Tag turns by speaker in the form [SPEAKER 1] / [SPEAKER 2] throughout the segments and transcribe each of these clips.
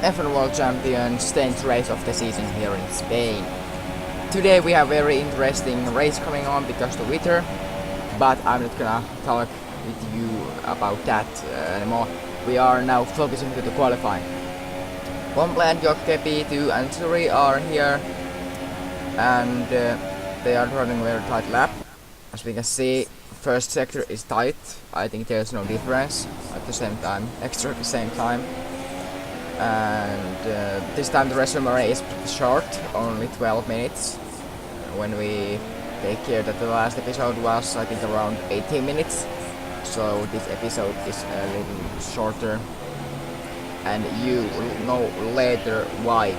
[SPEAKER 1] F1 World Champions 10th race of the season here in Spain. Today we have very interesting race coming on because of the weather, but I'm not gonna talk with you about that anymore. We are now focusing to the qualifying. Womble and Jokke P2 and 3 are here, and they are running very tight lap. As we can see, first sector is tight. I think there's no difference at the same time, extra at the same time. And this time the resume is pretty short, only 12 minutes. When we take care that the last episode was, I think, around 18 minutes. So this episode is a little shorter, and you will know later why.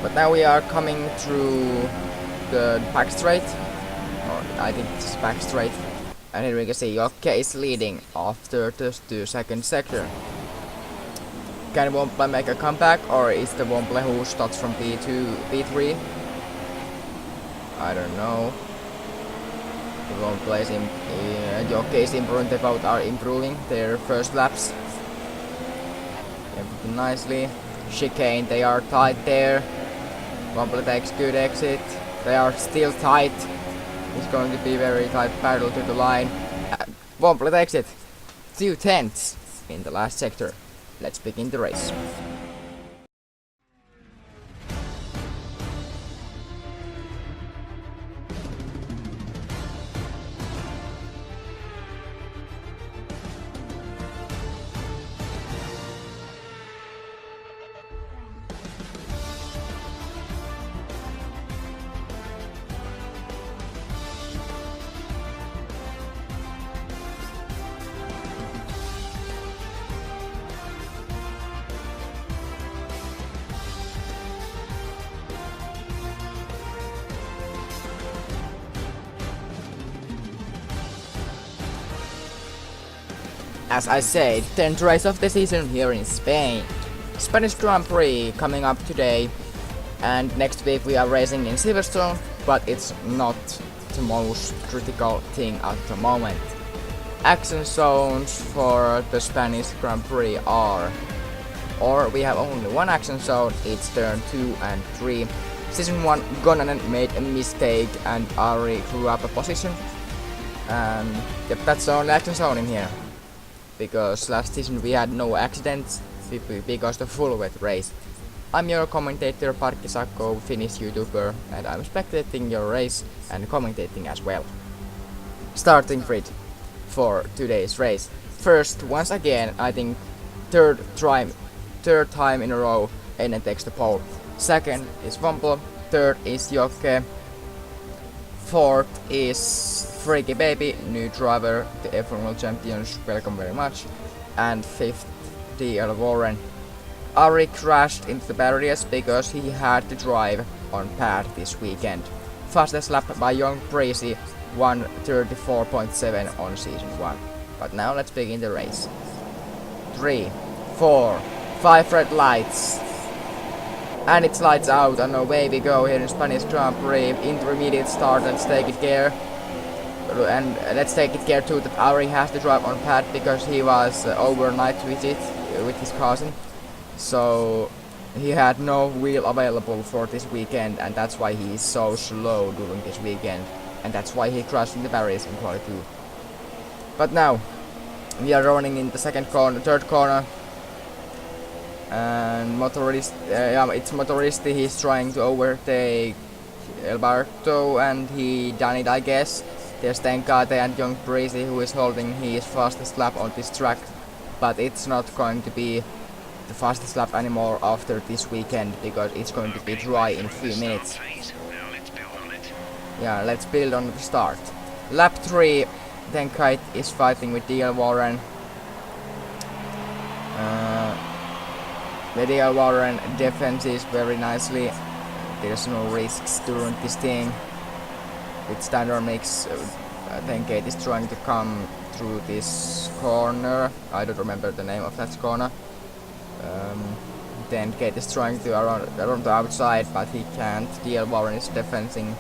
[SPEAKER 1] But now we are coming through the back straight, or I think it's back straight, and here we can see Jokke is leading after the 2-second sector. Can Womble make a comeback, or is the Womble who starts from P2, P3? I don't know. The Womble is Jokke is improving, they both are improving their first laps. Everything nicely. Chicane, they are tight there. Womble takes good exit. They are still tight. It's going to be very tight battle to the line. Womble takes it. 2/10 in the last sector. Let's begin the race. As I said, 10th race of the season here in Spain. Spanish Grand Prix coming up today, and next week we are racing in Silverstone, but it's not the most critical thing at the moment. Action zones for the Spanish Grand Prix are, or we have only one action zone, it's turn 2 and 3. Season 1 Gonanen made a mistake and Ari grew up a position, and yep, that's the only action zone in here. Because last season we had no accidents because the full wet race. I'm your commentator Parkki Sakko, Finnish YouTuber, and I'm spectating your race and commentating as well. Starting grid for today's race. First, once again, I think third time in a row, Enen takes the pole. Second is Womble, third is Jokke, fourth is Freaky Baby, new driver, the F1 World Champions, welcome very much. And 5th, DL Warren. Ari crashed into the barriers because he had to drive on pad this weekend. Fastest lap by young Prix, 1:34.7 on season 1. But now let's begin the race. 3, 4, 5 red lights. And it's lights out, and away we go here in Spanish Grand Prix. Intermediate start, let's take it care. And let's take it care too that Ari has to drive on pad because he was overnight visit with his cousin. So he had no wheel available for this weekend, and that's why he is so slow during this weekend. And that's why he crashed in the barriers in quali 2. But now we are running in the third corner. And it's Motoristi, he's trying to overtake Alberto, and he done it, I guess. There's Tenkate and young Prix who is holding his fastest lap on this track, but it's not going to be the fastest lap anymore after this weekend because it's going to be dry in a few minutes. Yeah, let's build on the start. Lap 3, Tenkate is fighting with DL Warren. The DL Warren defenses very nicely. There's no risks during this thing. With standard mix, Tenkate is trying to come through this corner. I don't remember the name of that corner. Tenkate is trying to around the outside, but he can't. DL Warren is defending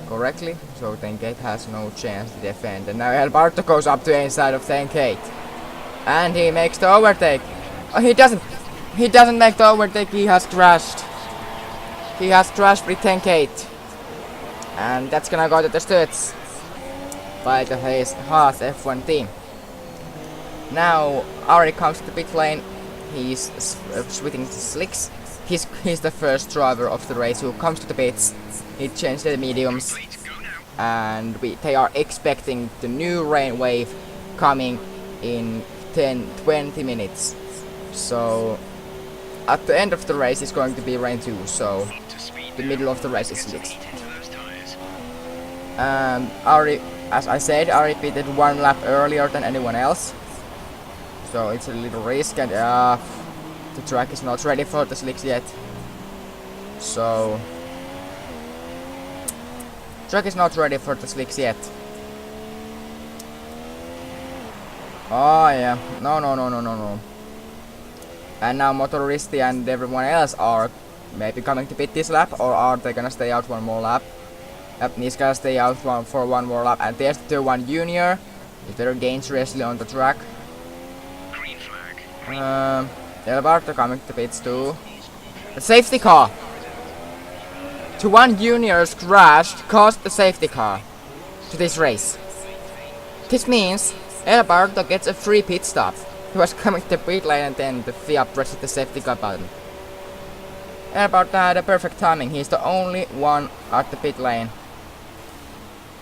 [SPEAKER 1] correctly, so Tenkate has no chance to defend. And now Alberto goes up to the inside of Tenkate, and he makes the overtake. Oh, he doesn't make the overtake, he has crashed. He has crashed with 10K. And that's gonna go to the studs by the Haas F1 team. Now Ari comes to the pit lane. He's switching to slicks. He's the first driver of the race who comes to the pits. He changed the mediums, and they are expecting the new rain wave coming in 10-20 minutes. So at the end of the race is going to be rain too. So the middle of the race is slicks. Ari, as I said, Ari pitted 1 lap earlier than anyone else. So it's a little risk, and the track is not ready for the slicks yet. So track is not ready for the slicks yet. Oh yeah, no. And now Motoristi and everyone else are maybe coming to pit this lap, or are they gonna stay out 1 more lap? Yep, he's gonna stay out for 1 more lap, and there's the Tier 1 Junior. He's very dangerously on the track.
[SPEAKER 2] Green flag.
[SPEAKER 1] Alberto coming to pits too. The safety car! Tier 1 Junior's crashed caused the safety car to this race. This means Alberto gets a free pit stop. He was coming to the pit lane and then the FIA pressed the safety car button. Alberto had a perfect timing. He's the only one at the pit lane.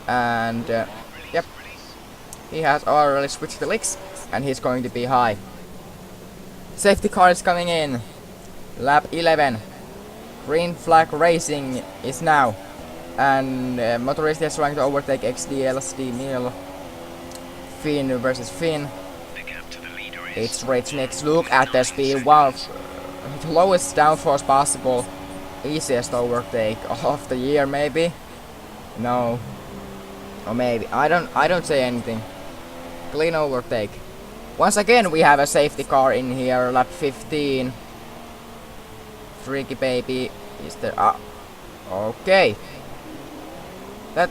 [SPEAKER 1] And yep, he has already switched the licks and he's going to be high. Safety car is coming in. Lap 11. Green flag racing is now. And Motorist is trying to overtake XDL, Steamil. Finn versus Finn. It's Rage next. Look at the speed. Wow. The lowest downforce possible. Easiest overtake of the year maybe. No. Or maybe. I don't say anything. Clean overtake. Once again we have a safety car in here. Lap 15. Freaky baby. Is there? Okay. That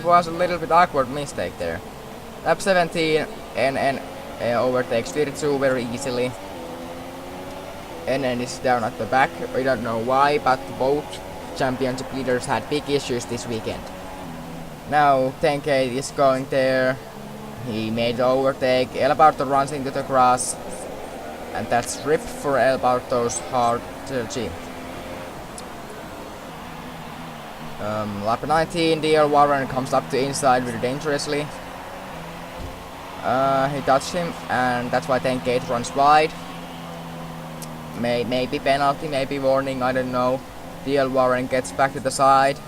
[SPEAKER 1] was a little bit awkward mistake there. Lap 17. NN overtakes Virtue very easily. NN is down at the back. We don't know why, but both championship leaders had big issues this weekend. Now 10K is going there. He made the overtake. Alberto runs into the grass. And that's ripped for Alberto's hard G. Lap 19, DL Warren comes up to inside very dangerously. He touched him, and that's why 10K runs wide. Maybe penalty, maybe warning, I don't know. DL Warren gets back to the side.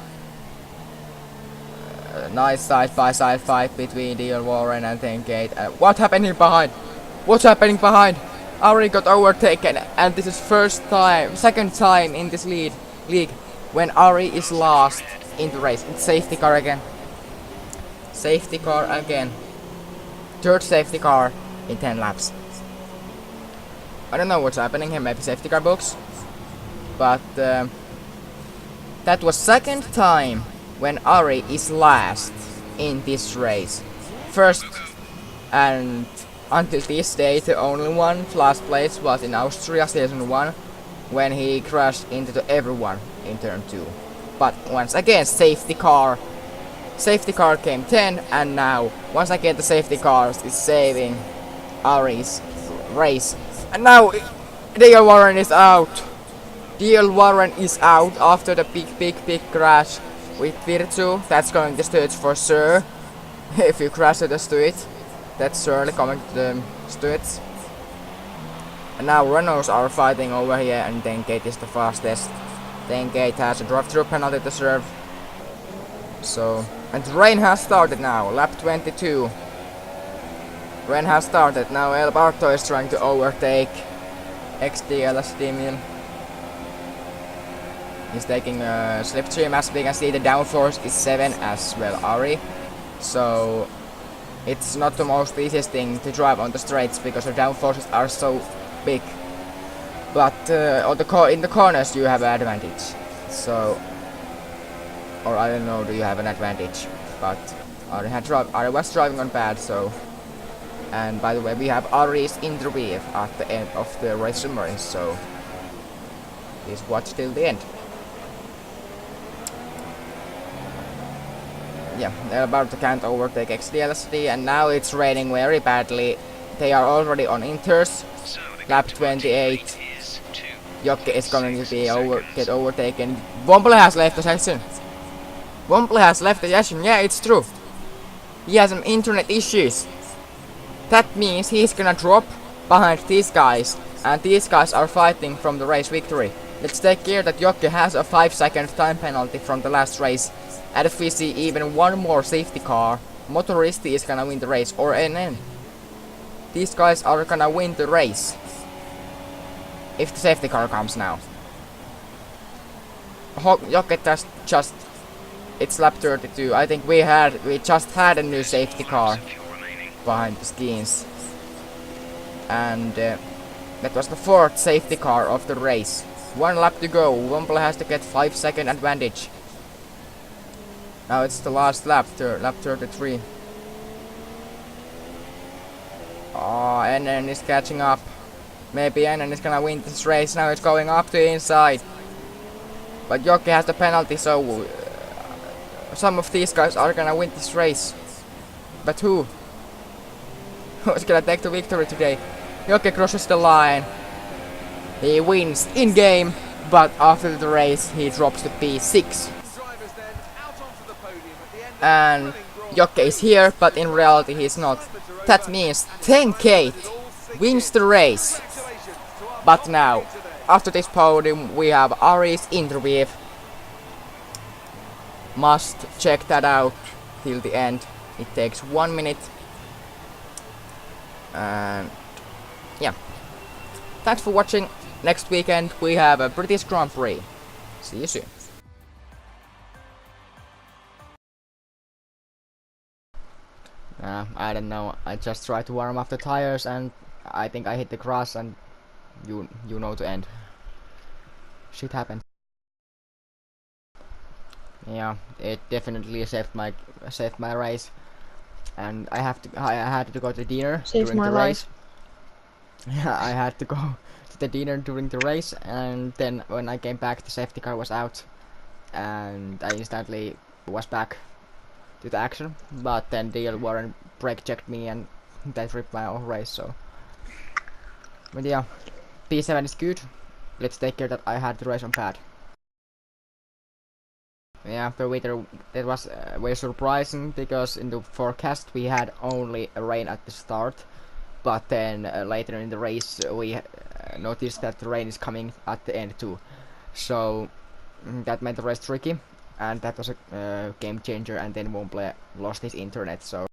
[SPEAKER 1] Nice side-by-side fight between DL Warren and 10K. What's happening behind? What's happening behind? Ari got overtaken, and this is second time in this league when Ari is lost in the race. It's safety car again. Safety car again. Third safety car in 10 laps. I don't know what's happening here, maybe safety car books. But that was second time when Ari is last in this race. First, and until this day the only one last place was in Austria season 1 when he crashed into everyone in turn 2. But once again safety car came 10, and now once again the safety car is saving Ari's race. And now DL Warren is out. DL Warren is out after the big crash with Virtue. That's going to stage for sure. If you crash to the street, that's surely coming to the streets. And now Renaults are fighting over here, and 10K is the fastest. 10K has a drive-through penalty to serve. So, and the rain has started now, lap 22. Rain has started, now Alberto is trying to overtake XDL Steamil. He's taking a slipstream, as we can see the downforce is 7 as well, Ari. So, it's not the most easiest thing to drive on the straights because the downforces are so big. But in the corners you have an advantage. So, or I don't know, do you have an advantage? But I was driving on bad, so And by the way, we have Ari's interview at the end of the race summary, so please watch till the end. Yeah, they're about to can't overtake XDLSD, and now it's raining very badly. They are already on Inters,
[SPEAKER 2] So the
[SPEAKER 1] lap
[SPEAKER 2] gap to our teammate
[SPEAKER 1] 28.
[SPEAKER 2] is
[SPEAKER 1] Jokke is going to be
[SPEAKER 2] 2.6
[SPEAKER 1] get
[SPEAKER 2] seconds.
[SPEAKER 1] overtaken. Womble has left the session. Womble has left the session, yeah, it's true. He has some internet issues. That means he's gonna drop behind these guys, and these guys are fighting from the race victory. Let's take care that Jokke has a 5-second time penalty from the last race. And if we see even one more safety car, Motoristi is gonna win the race, or NN. These guys are gonna win the race. If the safety car comes now. Jokke just it's lap 32. I think we just had a new safety car
[SPEAKER 2] Fuel remaining.
[SPEAKER 1] behind the skins. And that was the 4th safety car of the race. 1 lap to go. Womble has to get 5-second advantage. Now it's the last lap, lap 33. Oh, NN is catching up. Maybe NN is gonna win this race. Now it's going up to inside. But Jokke has the penalty, so some of these guys are gonna win this race. But who? Who's gonna take the victory today? Jokke crosses the line. He wins in game, but after the race he drops to P6. And Jokke is here, but in reality he's not. That means 10K wins the race. But now, after this podium, we have Ari's interview. Must check that out till the end. It takes 1 minute. And yeah. Thanks for watching. Next weekend we have a British Grand Prix. See you soon. I don't know. I just tried to warm up the tires and I think I hit the grass and you know the end. Shit happened. Yeah, it definitely saved my race, and I had to go to dinner during the race. Yeah, I had to go to the dinner during the race, and then when I came back, the safety car was out, and I instantly was back to the action. But then DL Warren brake checked me, and that ripped my whole race. So, but yeah, P7 is good. Let's take care that I had the race on pad. Yeah, the weather, that was very surprising because in the forecast we had only rain at the start, but then later in the race we noticed that the rain is coming at the end too. So that made the race tricky, and that was a game changer. And then Womble lost his internet. So